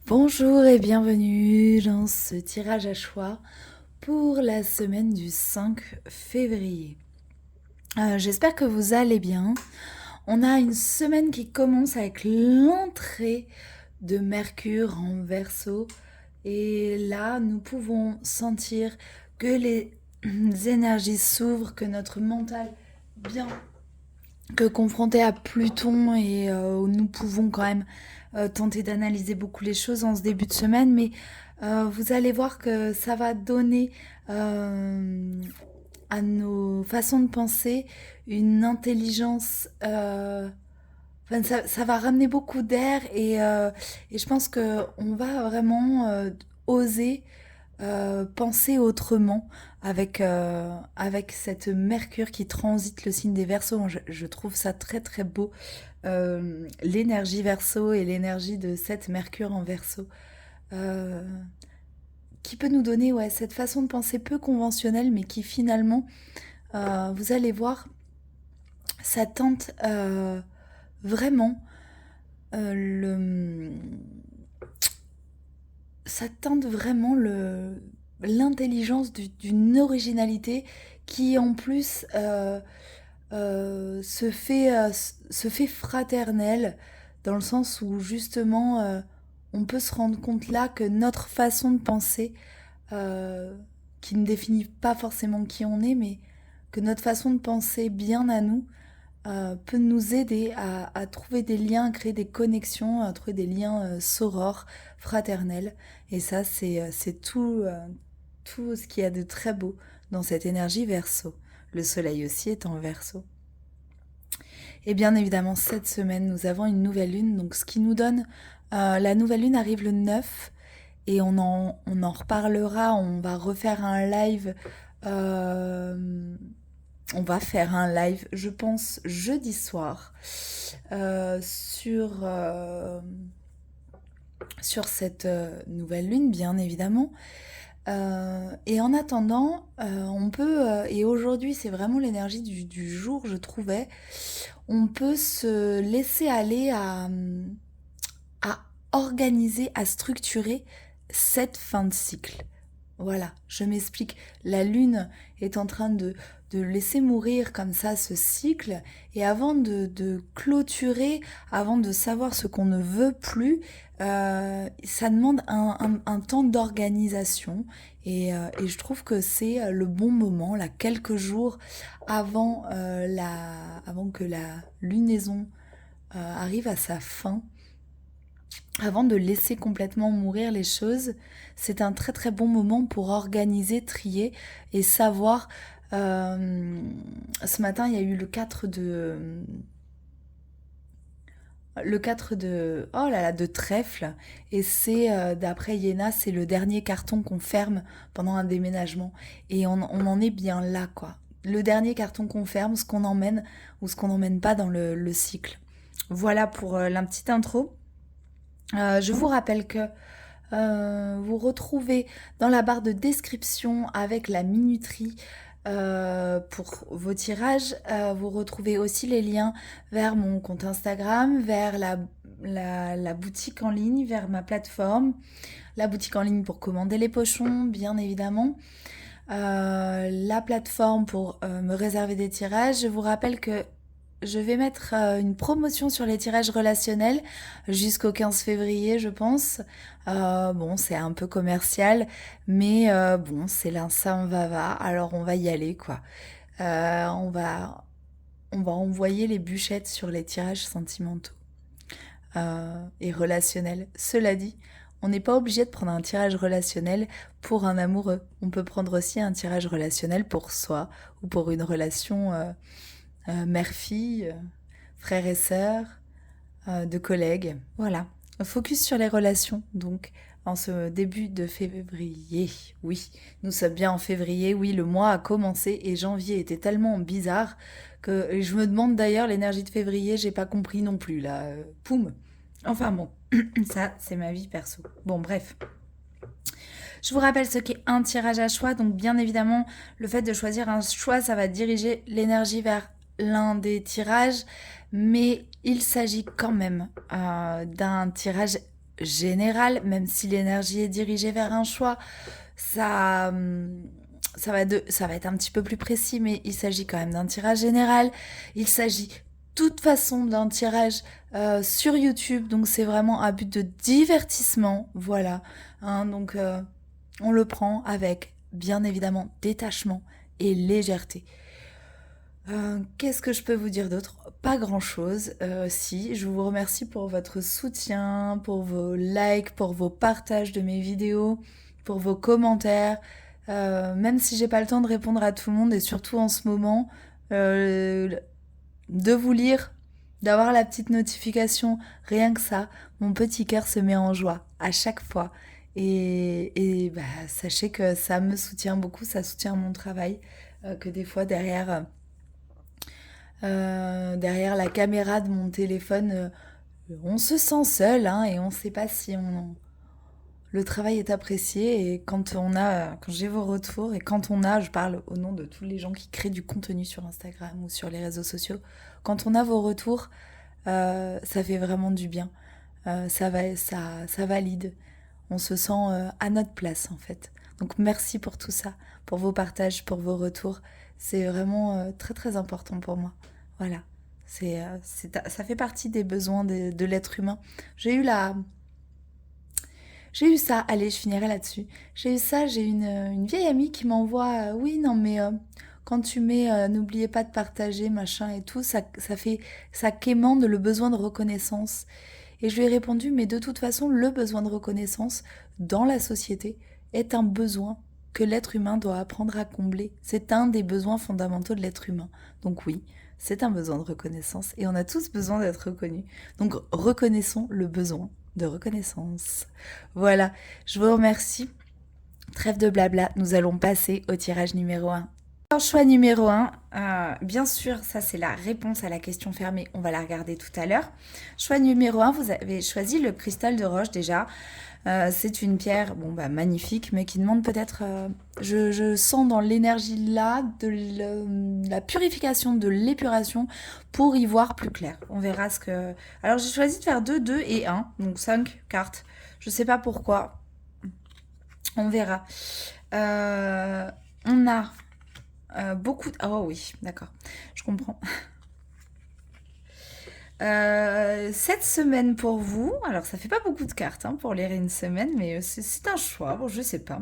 Bonjour et bienvenue dans ce tirage à choix pour la semaine du 5 février. J'espère que vous allez bien. On a une semaine qui commence avec l'entrée de Mercure en Verseau et là nous pouvons sentir que les énergies s'ouvrent, que notre mental bien que confronté à Pluton et où nous pouvons quand même tenter d'analyser beaucoup les choses en ce début de semaine, mais vous allez voir que ça va donner à nos façons de penser une intelligence. Enfin, ça va ramener beaucoup d'air et je pense qu'on va vraiment oser penser autrement avec cette Mercure qui transite le signe des Verseaux. Moi, je trouve ça très très beau, l'énergie Verseau et l'énergie de cette Mercure en Verseau, euh, qui peut nous donner cette façon de penser peu conventionnelle, mais qui finalement, vous allez voir, ça tente vraiment le ça teinte vraiment l'intelligence d'une originalité qui en plus se fait fraternelle dans le sens où justement on peut se rendre compte là que notre façon de penser euh, qui ne définit pas forcément qui on est, mais que notre façon de penser bien à nous peut nous aider à trouver des liens, à créer des connexions, à trouver des liens sorores, fraternels. Et ça, c'est tout ce qu'il y a de très beau dans cette énergie Verseau. Le soleil aussi est en Verseau. Et bien évidemment, cette semaine, nous avons une nouvelle lune. Donc, ce qui nous donne, la nouvelle lune arrive le 9 et on en reparlera. On va refaire un live. On va faire un live, je pense, jeudi soir sur cette nouvelle lune, bien évidemment. Et en attendant, on peut, et aujourd'hui c'est vraiment l'énergie du jour, je trouvais, on peut se laisser aller à organiser, à structurer cette fin de cycle. Voilà, je m'explique. La lune est en train de laisser mourir comme ça ce cycle. Et avant de clôturer, avant de savoir ce qu'on ne veut plus, ça demande un temps d'organisation. Et je trouve que c'est le bon moment, là, quelques jours avant que la lunaison arrive à sa fin, avant de laisser complètement mourir les choses, c'est un très très bon moment pour organiser, trier et savoir. euh, Ce matin, il y a eu le 4 de oh là là de trèfle et c'est d'après Iéna, c'est le dernier carton qu'on ferme pendant un déménagement et on en est bien là quoi. Le dernier carton qu'on ferme, ce qu'on emmène ou ce qu'on n'emmène pas dans le cycle. Voilà pour la petite intro. Je vous rappelle que vous retrouvez dans la barre de description avec la minuterie pour vos tirages. Vous retrouvez aussi les liens vers mon compte Instagram, vers la boutique en ligne, vers ma plateforme, la boutique en ligne pour commander les pochons, bien évidemment. La plateforme pour me réserver des tirages. Je vous rappelle que je vais mettre une promotion sur les tirages relationnels jusqu'au 15 février, je pense. Bon, c'est un peu commercial, mais bon, c'est l'instant va, alors on va y aller, quoi. Euh, on va, on va envoyer les bûchettes sur les tirages sentimentaux et relationnels. Cela dit, on n'est pas obligé de prendre un tirage relationnel pour un amoureux. On peut prendre aussi un tirage relationnel pour soi ou pour une relation mère-fille, frère et sœur, de collègues. Voilà. Focus sur les relations, donc, en ce début de février. Oui, nous sommes bien en février. Oui, le mois a commencé et janvier était tellement bizarre que je me demande d'ailleurs l'énergie de février, j'ai pas compris non plus là. Poum. Enfin bon, ça c'est ma vie perso. Bon bref. Je vous rappelle ce qu'est un tirage à choix. Donc bien évidemment, le fait de choisir un choix, ça va diriger l'énergie vers l'un des tirages. Mais il s'agit quand même d'un tirage général, même si l'énergie est dirigée vers un choix, ça, ça va être un petit peu plus précis, mais il s'agit quand même d'un tirage général. Il s'agit de toute façon d'un tirage sur YouTube, donc c'est vraiment un but de divertissement, voilà. Hein, donc on le prend avec bien évidemment détachement et légèreté. Qu'est-ce que je peux vous dire d'autre? Pas grand-chose. Si, je vous remercie pour votre soutien, pour vos likes, pour vos partages de mes vidéos, pour vos commentaires. Même si j'ai pas le temps de répondre à tout le monde et surtout en ce moment, euh, de vous lire, d'avoir la petite notification, rien que ça, mon petit cœur se met en joie à chaque fois. Et bah, sachez que ça me soutient beaucoup, ça soutient mon travail, que des fois derrière la caméra de mon téléphone, on se sent seul hein, et on ne sait pas si le travail est apprécié. Et quand j'ai vos retours et quand je parle au nom de tous les gens qui créent du contenu sur Instagram ou sur les réseaux sociaux, quand on a vos retours, ça fait vraiment du bien. Ça valide. On se sent à notre place en fait. Donc merci pour tout ça, pour vos partages, pour vos retours. C'est vraiment très très important pour moi. Voilà. Ça fait partie des besoins de l'être humain. J'ai eu la... J'ai eu ça, allez, je finirai là-dessus. J'ai une vieille amie qui m'envoie, oui, non, mais quand tu mets, n'oubliez pas de partager, machin et tout, ça quémande le besoin de reconnaissance. Et je lui ai répondu, mais de toute façon, le besoin de reconnaissance dans la société est un besoin que l'être humain doit apprendre à combler. C'est un des besoins fondamentaux de l'être humain. Donc oui, c'est un besoin de reconnaissance et on a tous besoin d'être reconnus. Donc reconnaissons le besoin de reconnaissance. Voilà, je vous remercie. Trêve de blabla, nous allons passer au tirage numéro 1. Choix numéro 1, bien sûr, ça c'est la réponse à la question fermée, on va la regarder tout à l'heure. Choix numéro 1, vous avez choisi le cristal de roche déjà. C'est une pierre magnifique, mais qui demande peut-être, je sens dans l'énergie là, de la purification, de l'épuration, pour y voir plus clair. On verra ce que... Alors j'ai choisi de faire 2, 2 et 1, donc 5 cartes. Je sais pas pourquoi. On verra. On a... beaucoup de... Oh oui, d'accord, je comprends. Cette semaine pour vous, alors ça fait pas beaucoup de cartes hein, pour lire une semaine, mais c'est un choix, bon je sais pas.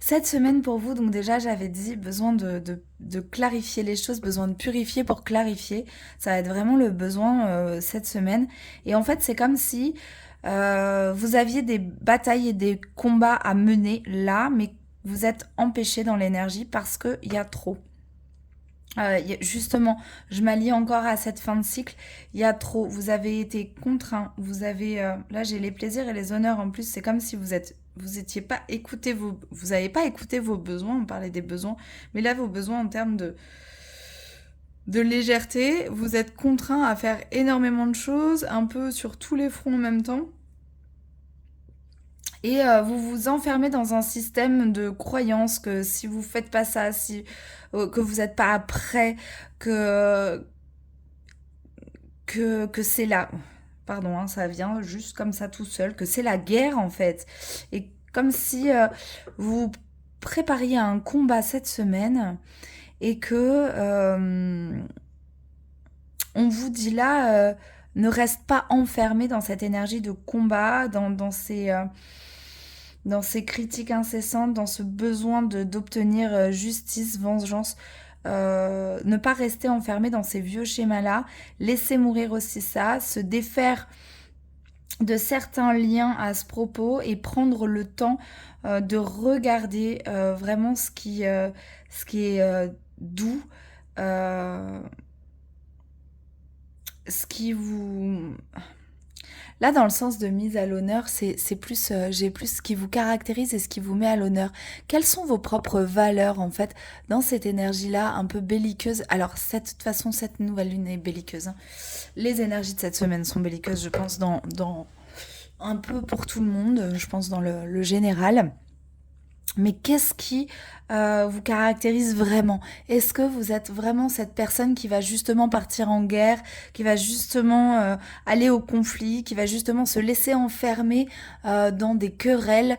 Cette semaine pour vous, donc déjà j'avais dit besoin de clarifier les choses, besoin de purifier pour clarifier, ça va être vraiment le besoin cette semaine. Et en fait c'est comme si vous aviez des batailles et des combats à mener là, mais vous êtes empêché dans l'énergie parce qu'il y a trop. Justement, je m'allie encore à cette fin de cycle. Il y a trop. Vous avez été contraint. Vous avez là, j'ai les plaisirs et les honneurs en plus. C'est comme si vous étiez pas écouté vous avez pas écouté vos besoins. On parlait des besoins, mais là, vos besoins en termes de légèreté, vous êtes contraint à faire énormément de choses, un peu sur tous les fronts en même temps. Et vous vous enfermez dans un système de croyance que si vous faites pas ça, que vous n'êtes pas prêt, que, que c'est la... Pardon, hein, ça vient juste comme ça tout seul, que c'est la guerre en fait. Et comme si vous prépariez un combat cette semaine et que on vous dit là, ne reste pas enfermé dans cette énergie de combat, dans ces critiques incessantes, dans ce besoin d'obtenir justice, vengeance. Ne pas rester enfermé dans ces vieux schémas-là, laisser mourir aussi ça, se défaire de certains liens à ce propos et prendre le temps de regarder vraiment ce qui est doux, ce qui vous... Là, dans le sens de mise à l'honneur, c'est plus, j'ai plus ce qui vous caractérise et ce qui vous met à l'honneur. Quelles sont vos propres valeurs, en fait, dans cette énergie-là, un peu belliqueuse? Alors, de toute façon, cette nouvelle lune est belliqueuse. Hein. Les énergies de cette semaine sont belliqueuses, je pense, dans un peu pour tout le monde, je pense, dans le général. Mais qu'est-ce qui vous caractérise vraiment? Est-ce que vous êtes vraiment cette personne qui va justement partir en guerre, qui va justement aller au conflit, qui va justement se laisser enfermer dans des querelles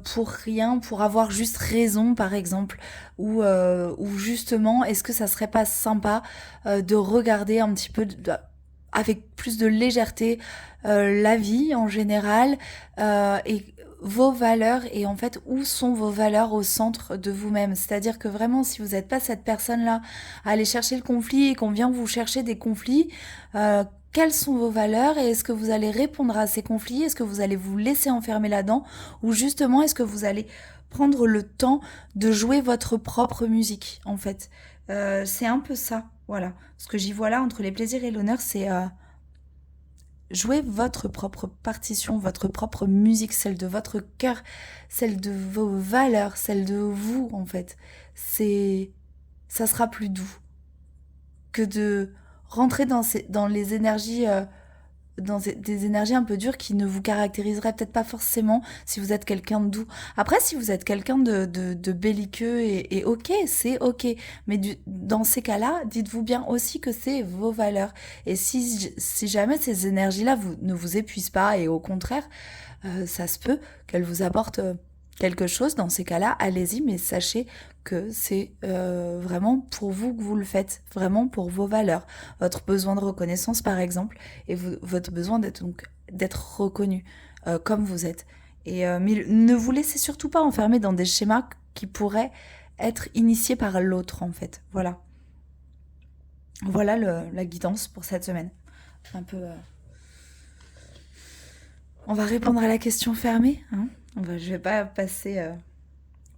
pour rien, pour avoir juste raison par exemple? Ou justement, est-ce que ça serait pas sympa de regarder un petit peu avec plus de légèreté la vie en général et vos valeurs et en fait où sont vos valeurs au centre de vous-même. C'est-à-dire que vraiment si vous n'êtes pas cette personne-là à aller chercher le conflit et qu'on vient vous chercher des conflits, quelles sont vos valeurs et est-ce que vous allez répondre à ces conflits? Est-ce que vous allez vous laisser enfermer là-dedans? Ou justement est-ce que vous allez prendre le temps de jouer votre propre musique en fait? C'est un peu ça, voilà. Ce que j'y vois là entre les plaisirs et l'honneur, c'est jouez votre propre partition, votre propre musique, celle de votre cœur, celle de vos valeurs, celle de vous en fait. Ça sera plus doux que de rentrer dans les énergies, des énergies un peu dures qui ne vous caractériseraient peut-être pas forcément si vous êtes quelqu'un de doux. Après, si vous êtes quelqu'un de belliqueux et ok, c'est ok. Mais dans ces cas-là, dites-vous bien aussi que c'est vos valeurs. Et si jamais ces énergies-là ne vous épuisent pas et au contraire, ça se peut qu'elles vous apportent quelque chose, dans ces cas-là, allez-y, mais sachez que c'est vraiment pour vous que vous le faites, vraiment pour vos valeurs, votre besoin de reconnaissance par exemple, et votre besoin d'être reconnu comme vous êtes. Mais ne vous laissez surtout pas enfermer dans des schémas qui pourraient être initiés par l'autre en fait. Voilà. Voilà la guidance pour cette semaine. Un peu. On va répondre à la question fermée. Hein, je vais pas passer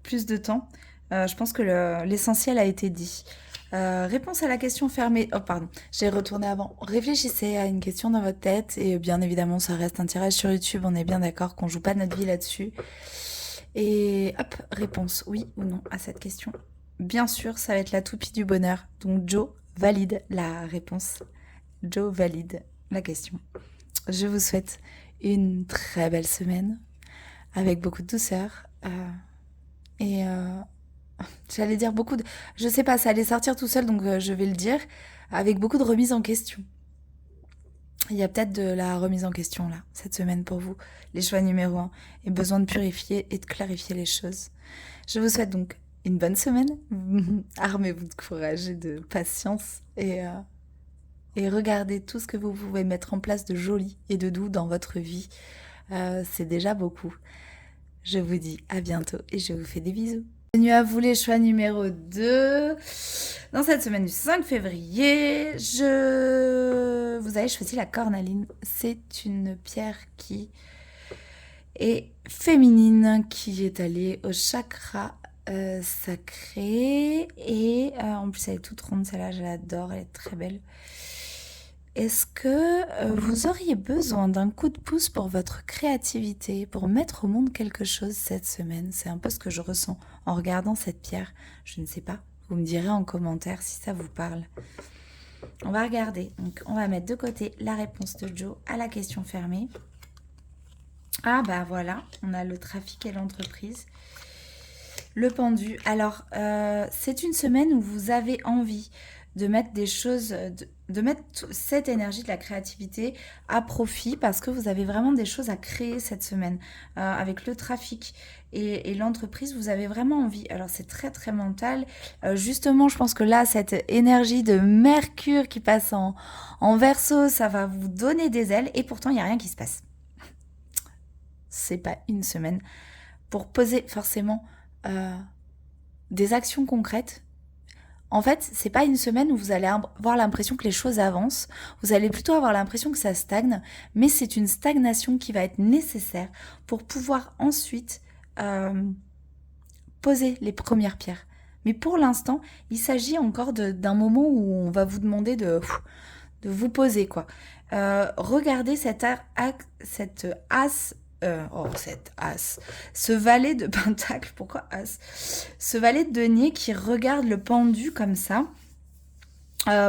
plus de temps. Je pense que l'essentiel a été dit. Réponse à la question fermée. Oh, pardon, j'ai retourné avant. Réfléchissez à une question dans votre tête et bien évidemment, ça reste un tirage sur YouTube. On est bien d'accord qu'on joue pas notre vie là-dessus. Et hop, réponse oui ou non à cette question. Bien sûr, ça va être la toupie du bonheur. Donc Joe valide la réponse. Joe valide la question. Je vous souhaite une très belle semaine avec beaucoup de douceur et j'allais dire beaucoup de... Je sais pas, ça allait sortir tout seul, donc je vais le dire, avec beaucoup de remise en question. Il y a peut-être de la remise en question, là, cette semaine pour vous. Les choix numéro 1 et besoin de purifier et de clarifier les choses. Je vous souhaite donc une bonne semaine. Armez-vous de courage et de patience et regardez tout ce que vous pouvez mettre en place de joli et de doux dans votre vie. C'est déjà beaucoup. Je vous dis à bientôt et je vous fais des bisous. Bienvenue à vous les choix numéro 2. Dans cette semaine du 5 février, vous avez choisi la cornaline. C'est une pierre qui est féminine, qui est allée au chakra sacré. Et en plus, elle est toute ronde, celle-là, je l'adore, elle est très belle. Est-ce que vous auriez besoin d'un coup de pouce pour votre créativité, pour mettre au monde quelque chose cette semaine? C'est un peu ce que je ressens en regardant cette pierre. Je ne sais pas, vous me direz en commentaire si ça vous parle. On va regarder, donc on va mettre de côté la réponse de Joe à la question fermée. Ah bah voilà, on a le trafic et l'entreprise. Le pendu. Alors, c'est une semaine où vous avez envie de mettre des choses, de mettre cette énergie de la créativité à profit parce que vous avez vraiment des choses à créer cette semaine. Avec le trafic et l'entreprise, vous avez vraiment envie. Alors, c'est très, très mental. Justement, je pense que là, cette énergie de Mercure qui passe en Verseau, ça va vous donner des ailes et pourtant, il n'y a rien qui se passe. C'est pas une semaine pour poser forcément des actions concrètes. En fait, c'est pas une semaine où vous allez avoir l'impression que les choses avancent. Vous allez plutôt avoir l'impression que ça stagne, mais c'est une stagnation qui va être nécessaire pour pouvoir ensuite poser les premières pierres. Mais pour l'instant, il s'agit encore d'un moment où on va vous demander de vous poser, quoi. Regardez cette as. Cette as. Ce valet de pentacle, pourquoi as? Ce valet de denier qui regarde le pendu comme ça.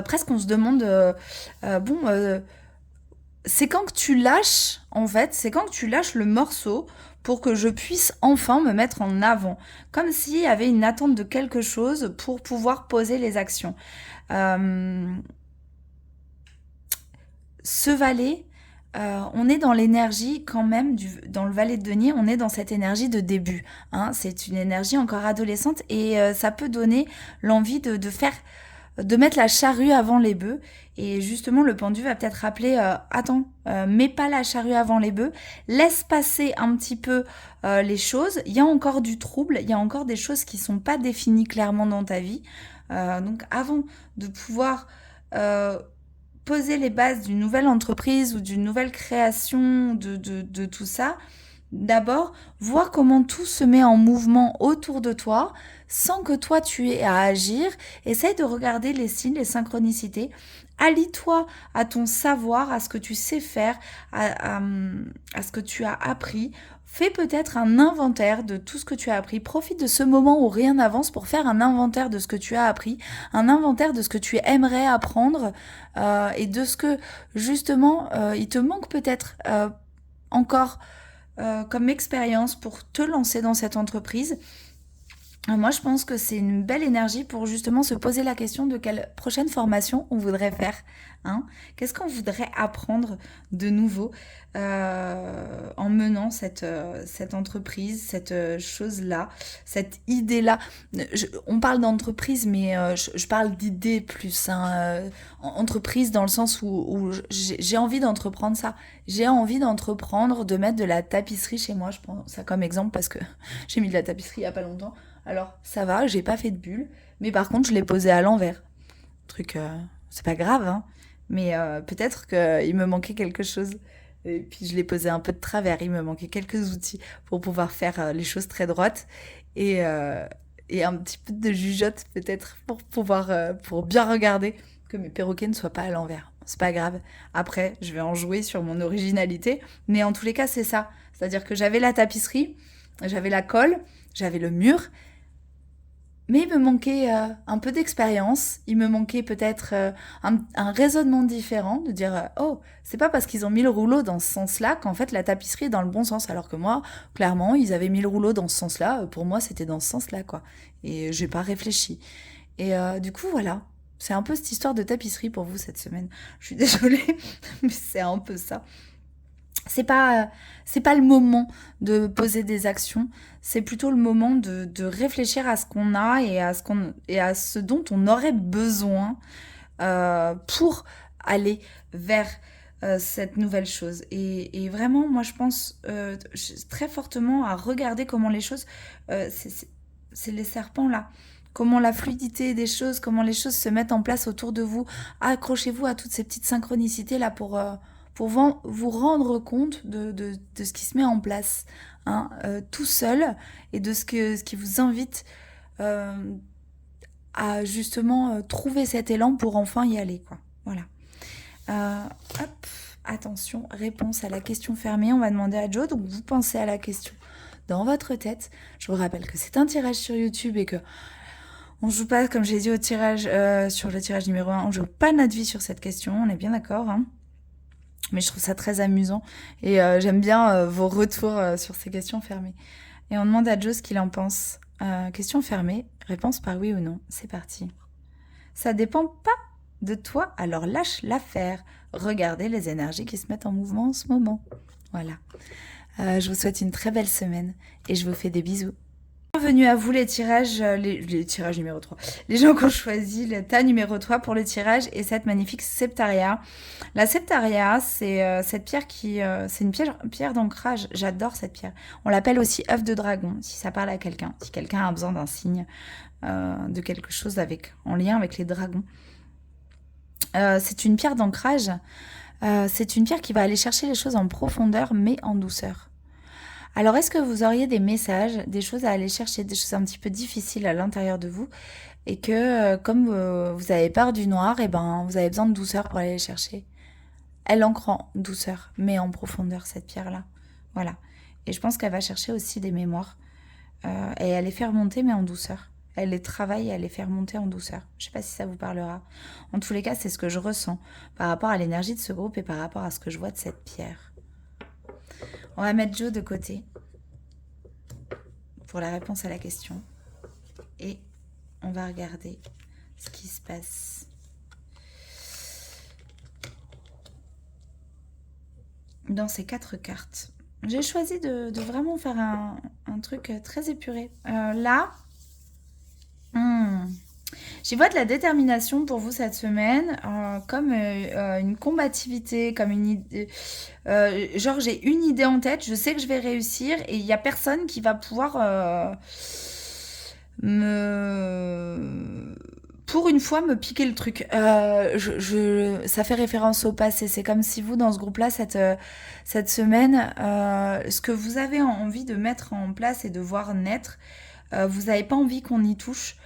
Presque on se demande, c'est quand que tu lâches, en fait, c'est quand que tu lâches le morceau pour que je puisse enfin me mettre en avant. Comme s'il y avait une attente de quelque chose pour pouvoir poser les actions. Euh, ce valet, on est dans l'énergie quand même, dans le valet de denier, on est dans cette énergie de début. Hein. C'est une énergie encore adolescente et ça peut donner l'envie de faire de mettre la charrue avant les bœufs. Et justement, le pendu va peut-être rappeler, attends, mets pas la charrue avant les bœufs, laisse passer un petit peu les choses. Il y a encore du trouble, il y a encore des choses qui sont pas définies clairement dans ta vie. Donc avant de pouvoir poser les bases d'une nouvelle entreprise ou d'une nouvelle création de tout ça, d'abord, voir comment tout se met en mouvement autour de toi sans que toi tu aies à agir. Essaye de regarder les signes, les synchronicités. Allie-toi à ton savoir, à ce que tu sais faire, à ce que tu as appris. Fais peut-être un inventaire de tout ce que tu as appris. Profite de ce moment où rien n'avance pour faire un inventaire de ce que tu as appris, un inventaire de ce que tu aimerais apprendre et de ce que justement il te manque peut-être encore comme expérience pour te lancer dans cette entreprise. Moi, je pense que c'est une belle énergie pour justement se poser la question de quelle prochaine formation on voudrait faire. Hein. Qu'est-ce qu'on voudrait apprendre de nouveau en menant cette entreprise, cette chose-là, cette idée-là. On parle d'entreprise, mais je parle d'idée plus. Hein, entreprise dans le sens où j'ai envie d'entreprendre ça. J'ai envie d'entreprendre, de mettre de la tapisserie chez moi. Je prends ça comme exemple parce que j'ai mis de la tapisserie il n'y a pas longtemps. Alors, ça va, j'ai pas fait de bulle, mais par contre, je l'ai posé à l'envers. Truc, c'est pas grave, hein, mais peut-être qu'il me manquait quelque chose. Et puis, je l'ai posé un peu de travers, il me manquait quelques outils pour pouvoir faire les choses très droites et, euh, et un petit peu de jugeote peut-être pour pouvoir, pour bien regarder que mes perroquets ne soient pas à l'envers. C'est pas grave. Après, je vais en jouer sur mon originalité, mais en tous les cas, c'est ça. C'est-à-dire que j'avais la tapisserie, j'avais la colle, j'avais le mur, mais il me manquait un peu d'expérience, il me manquait peut-être un raisonnement différent, de dire oh, c'est pas parce qu'ils ont mis le rouleau dans ce sens-là qu'en fait la tapisserie est dans le bon sens, alors que moi, clairement, ils avaient mis le rouleau dans ce sens-là, pour moi c'était dans ce sens-là, quoi. Et j'ai pas réfléchi. Et du coup, voilà, c'est un peu cette histoire de tapisserie pour vous cette semaine. Je suis désolée, mais c'est un peu ça. C'est pas le moment de poser des actions, c'est plutôt le moment de réfléchir à ce qu'on a et à ce dont on aurait besoin pour aller vers cette nouvelle chose. Et vraiment, moi, je pense très fortement à regarder comment les choses, c'est les serpents là. Comment la fluidité des choses, comment les choses se mettent en place autour de vous. Accrochez-vous à toutes ces petites synchronicités là pour vous rendre compte de ce qui se met en place hein, tout seul et de ce qui vous invite euh, à justement trouver cet élan pour enfin y aller. Quoi. Voilà. Hop, attention, réponse à la question fermée. On va demander à Joe. Donc vous pensez à la question dans votre tête. Je vous rappelle que c'est un tirage sur YouTube et que on joue pas, comme j'ai dit au tirage sur le tirage numéro 1, on joue pas notre vie sur cette question. On est bien d'accord hein. Mais je trouve ça très amusant et j'aime bien vos retours sur ces questions fermées. Et on demande à Joe ce qu'il en pense. Question fermée, réponse par oui ou non. C'est parti. Ça dépend pas de toi, alors lâche l'affaire. Regardez les énergies qui se mettent en mouvement en ce moment. Voilà. Je vous souhaite une très belle semaine et je vous fais des bisous. Bienvenue à vous les tirages, les tirages numéro 3. Les gens qui ont choisi le tas numéro 3 pour le tirage et cette magnifique septaria. La septaria, c'est cette pierre qui... c'est une pierre d'ancrage. J'adore cette pierre. On l'appelle aussi œuf de dragon, si ça parle à quelqu'un. Si quelqu'un a besoin d'un signe de quelque chose en lien avec les dragons. C'est une pierre d'ancrage. C'est une pierre qui va aller chercher les choses en profondeur, mais en douceur. Alors, est-ce que vous auriez des messages, des choses à aller chercher, des choses un petit peu difficiles à l'intérieur de vous et que, comme vous avez peur du noir, et ben, vous avez besoin de douceur pour aller les chercher. Elle ancre en douceur, mais en profondeur, cette pierre-là. Voilà. Et je pense qu'elle va chercher aussi des mémoires. Et elle les fait remonter, mais en douceur. elle les travaille et elle les fait remonter en douceur. Je ne sais pas si ça vous parlera. En tous les cas, c'est ce que je ressens par rapport à l'énergie de ce groupe et par rapport à ce que je vois de cette pierre. On va mettre Joe de côté pour la réponse à la question. Et on va regarder ce qui se passe. Dans ces 4 cartes. J'ai choisi de vraiment faire un truc très épuré. Là, j'y vois de la détermination pour vous cette semaine, comme une combativité, comme une idée. Genre, j'ai une idée en tête, je sais que je vais réussir et il n'y a personne qui va pouvoir me. Pour une fois, me piquer le truc. Ça fait référence au passé. C'est comme si vous, dans ce groupe-là, cette semaine, ce que vous avez envie de mettre en place et de voir naître, vous n'avez pas envie qu'on y touche.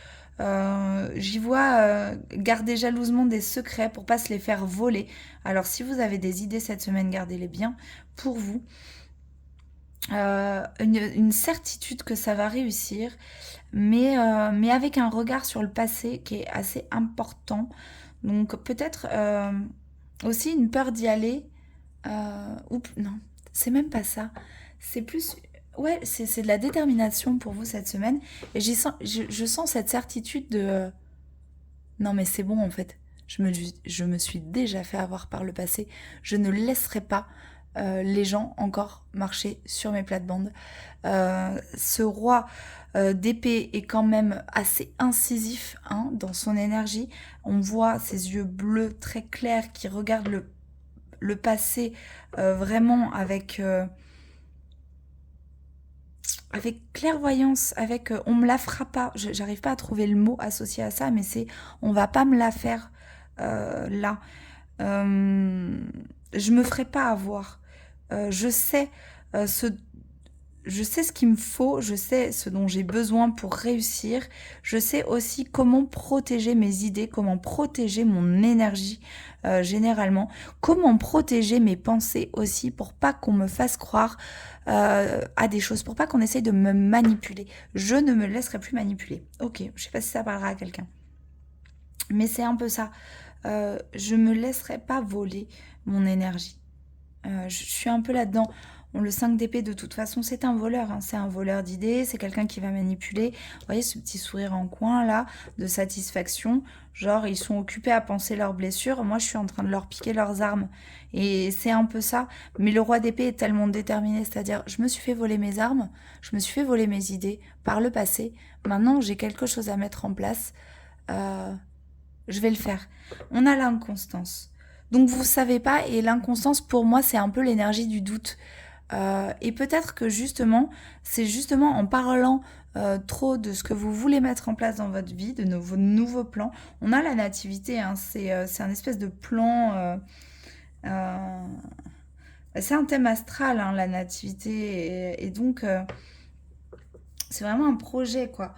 J'y vois garder jalousement des secrets pour pas se les faire voler. Alors si vous avez des idées cette semaine, gardez-les bien pour vous. Une certitude que ça va réussir, mais avec un regard sur le passé qui est assez important. Donc peut-être aussi une peur d'y aller. Non, c'est même pas ça. C'est plus... Ouais, c'est de la détermination pour vous cette semaine. Et je sens cette certitude de... non mais c'est bon en fait. Je me suis déjà fait avoir par le passé. Je ne laisserai pas les gens encore marcher sur mes plates-bandes. Ce roi d'épée est quand même assez incisif dans son énergie. On voit ses yeux bleus très clairs qui regardent le passé vraiment avec clairvoyance, avec on me la fera pas. J'arrive pas à trouver le mot associé à ça, mais c'est on va pas me la faire là. Je me ferai pas avoir. Je sais je sais ce qu'il me faut, je sais ce dont j'ai besoin pour réussir, je sais aussi comment protéger mes idées, comment protéger mon énergie généralement, comment protéger mes pensées aussi pour pas qu'on me fasse croire à des choses, pour pas qu'on essaye de me manipuler. Je ne me laisserai plus manipuler. Ok, je sais pas si ça parlera à quelqu'un. Mais c'est un peu ça. Je me laisserai pas voler mon énergie. Je suis un peu là-dedans. Le 5 d'épée, de toute façon, c'est un voleur. C'est un voleur d'idées, c'est quelqu'un qui va manipuler. Vous voyez ce petit sourire en coin, là, de satisfaction. Genre, ils sont occupés à penser leurs blessures. Moi, je suis en train de leur piquer leurs armes. Et c'est un peu ça. Mais le roi d'épée est tellement déterminé. C'est-à-dire, je me suis fait voler mes armes, je me suis fait voler mes idées par le passé. Maintenant, j'ai quelque chose à mettre en place. Je vais le faire. On a l'inconstance. Donc vous savez pas, et l'inconstance pour moi c'est un peu l'énergie du doute. Et peut-être que justement, c'est justement en parlant trop de ce que vous voulez mettre en place dans votre vie, de vos nouveaux plans. On a la nativité, c'est un espèce de plan. C'est un thème astral, la nativité, et donc c'est vraiment un projet quoi.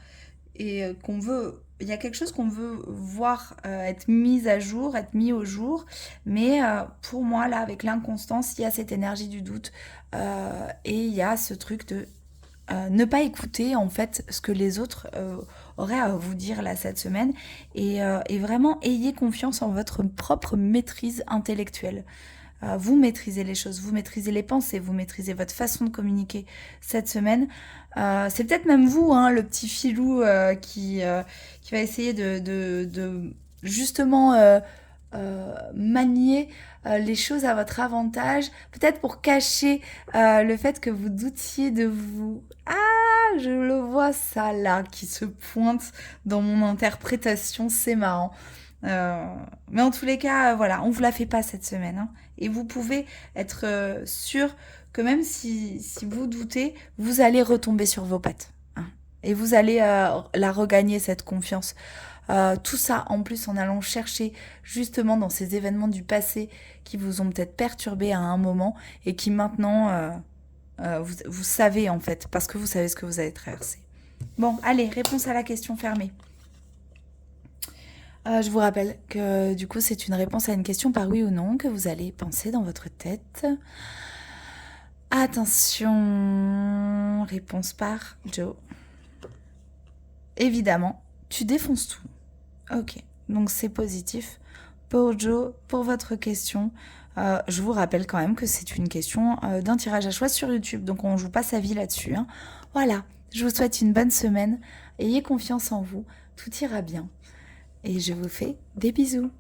Et qu'on veut, il y a quelque chose qu'on veut voir être mis à jour, être mis au jour, mais pour moi là avec l'inconstance il y a cette énergie du doute et il y a ce truc de ne pas écouter en fait ce que les autres auraient à vous dire là cette semaine et vraiment ayez confiance en votre propre maîtrise intellectuelle. Vous maîtrisez les choses, vous maîtrisez les pensées, vous maîtrisez votre façon de communiquer cette semaine. C'est peut-être même vous, le petit filou qui va essayer de justement manier les choses à votre avantage, peut-être pour cacher le fait que vous doutiez de vous. Ah, je le vois ça là qui se pointe dans mon interprétation, c'est marrant. Mais en tous les cas, voilà, on vous la fait pas cette semaine. Et vous pouvez être sûr que même si vous doutez, vous allez retomber sur vos pattes. Et vous allez la regagner, cette confiance. Tout ça, en plus, en allant chercher justement dans ces événements du passé qui vous ont peut-être perturbé à un moment et qui maintenant, vous savez en fait, parce que vous savez ce que vous avez traversé. Bon, allez, réponse à la question fermée. Je vous rappelle que du coup c'est une réponse à une question par oui ou non que vous allez penser dans votre tête. Attention, réponse par Joe. évidemment, tu défonces tout. Ok, donc c'est positif. Pour Joe, pour votre question, je vous rappelle quand même que c'est une question d'un tirage à choix sur YouTube, donc on ne joue pas sa vie là-dessus. Hein. Voilà, je vous souhaite une bonne semaine, ayez confiance en vous, tout ira bien. Et je vous fais des bisous.